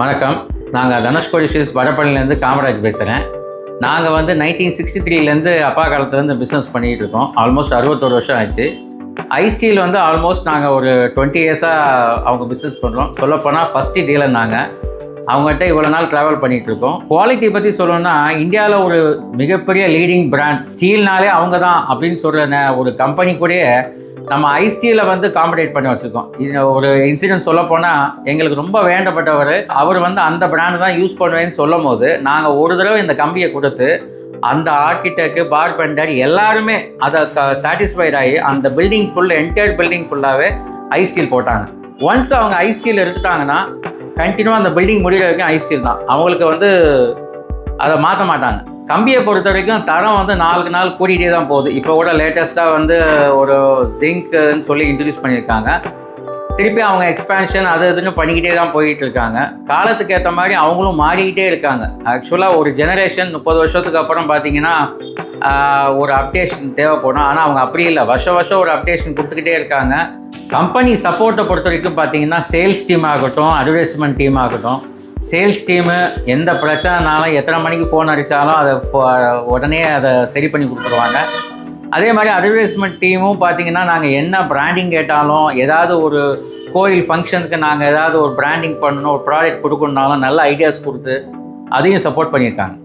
வணக்கம். நாங்கள் தனுஷ்கோடி ஸ்டீல்ஸ் வடபழனிலேருந்து காமராஜ் பேசுகிறேன். நாங்கள் வந்து 1963லேருந்து அப்பா காலத்துலேருந்து பிஸ்னஸ் பண்ணிகிட்டு இருக்கோம். ஆல்மோஸ்ட் 61 வருஷம் ஆச்சு. ஐ ஸ்டீல் வந்து ஆல்மோஸ்ட் நாங்கள் ஒரு 20 இயர்ஸாக அவங்க பிஸ்னஸ் பண்ணுறோம். சொல்லப்போனால் ஃபஸ்ட்டு டீலர் நாங்கள். அவங்ககிட்ட இவ்வளோ நாள் ட்ராவல் பண்ணிகிட்ருக்கோம். குவாலிட்டி பற்றி சொல்லணும்னா இந்தியாவில் ஒரு மிகப்பெரிய லீடிங் பிராண்ட் ஸ்டீல்னாலே அவங்க தான் அப்படின்னு சொல்கிற ஒரு கம்பெனி கூடயே நம்ம ஐ ஸ்டீலை வந்து காம்படேட் பண்ணி வச்சுருக்கோம். ஒரு இன்சிடென்ட் சொல்ல போனால் எங்களுக்கு ரொம்ப வேண்டப்பட்டவர் அவர் வந்து அந்த பிராண்டு தான் யூஸ் பண்ணுவேன்னு சொல்லும் போது நாங்கள் ஒரு தடவை இந்த கம்பியை கொடுத்து அந்த ஆர்கிடெக்ட் பார்பெண்டர் எல்லாருமே அதை சாட்டிஸ்ஃபைட் ஆகி அந்த பில்டிங் என்டையர் பில்டிங் ஃபுல்லாகவே ஐ ஸ்டீல் போட்டாங்க. ஒன்ஸ் அவங்க ஐ ஸ்டீல் எடுத்துட்டாங்கன்னா கண்டினியூவாக அந்த பில்டிங் முடிகிற வரைக்கும் ஐ ஸ்டீல் தான். அவங்களுக்கு வந்து அதை மாற்ற மாட்டாங்க. கம்பியை பொறுத்த வரைக்கும் தரம் வந்து நாளுக்கு நாள் கூட்டிகிட்டே தான் போகுது. இப்போ கூட லேட்டஸ்ட்டாக வந்து ஒரு ஜிங்க்னு சொல்லி இன்ட்ரடியூஸ் பண்ணியிருக்காங்க. திருப்பி அவங்க எக்ஸ்பேன்ஷன் அது இதுன்னு பண்ணிக்கிட்டே தான் போயிட்டு இருக்காங்க. காலத்துக்கு ஏற்ற மாதிரி அவங்களும் மாறிக்கிட்டே இருக்காங்க. ஆக்சுவலாக ஒரு ஜெனரேஷன் 30 வருஷத்துக்கு அப்புறம் பார்த்தீங்கன்னா ஒரு அப்டேஷன் தேவைப்படும். ஆனால் அவங்க அப்படி இல்லை, வருஷம் ஒரு அப்டேஷன் கொடுத்துக்கிட்டே இருக்காங்க. கம்பெனி சப்போர்ட்டை பொறுத்த வரைக்கும் பார்த்தீங்கன்னா சேல்ஸ் டீம் ஆகட்டும், அட்வர்டைஸ்மெண்ட் டீம் ஆகட்டும், சேல்ஸ் டீமு எந்த பிரச்சனைனாலும் எத்தனை மணிக்கு ஃபோன் அடித்தாலும் அதை உடனே அதை சரி பண்ணி கொடுத்துருவாங்க. அதே மாதிரி அட்வர்டைஸ்மெண்ட் டீமும் பார்த்தீங்கன்னா நாங்கள் என்ன பிராண்டிங் கேட்டாலும், ஏதாவது ஒரு கோயில் ஃபங்க்ஷனுக்கு நாங்கள் ஏதாவது ஒரு பிராண்டிங் பண்ணணும், ஒரு ப்ராடக்ட் கொடுக்கணுன்னாலும் நல்ல ஐடியாஸ் கொடுத்து அதையும் சப்போர்ட் பண்ணியிருக்காங்க.